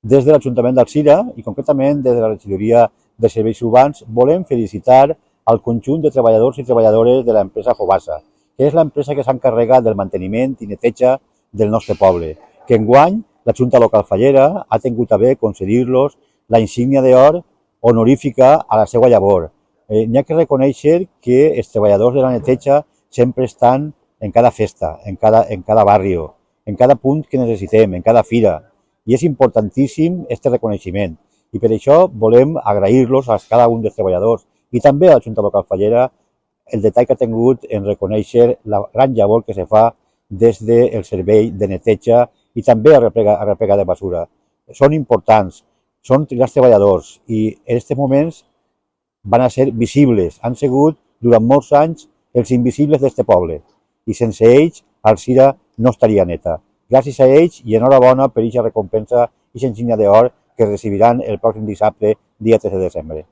Des de l'Ajuntament d'Alzira i concretament des de la Regidoria de Serveis Urbans volem felicitar al conjunt de treballadors i treballadores de l'empresa Fobasa, que és l'empresa que s'encarrega del manteniment i neteja del nostre poble, que enguany la Junta Local Fallera ha tingut a bé concedir-los la insígnia d'or honorífica a la seva llavor. N'hi ha que reconèixer que els treballadors de la neteja sempre estan en cada festa, en cada barri, en cada punt que necessitem, en cada fira. I és importantíssim aquest reconeixement. I per això volem agrair-los a cada un dels treballadors i també a la Junta Local Fallera el detall que ha tingut en reconèixer la gran llavor que se fa des del servei de neteja i també a replega de basura. Són importants, són grans treballadors i en aquests moments van a ser visibles, han sigut durant molts anys els invisibles d'aquest poble i sense ells Alzira no estaria neta. Gràcies a ells i enhorabona per aquesta recompensa i insígnia d'or que recibiran el pròxim dissabte, dia 13 de desembre.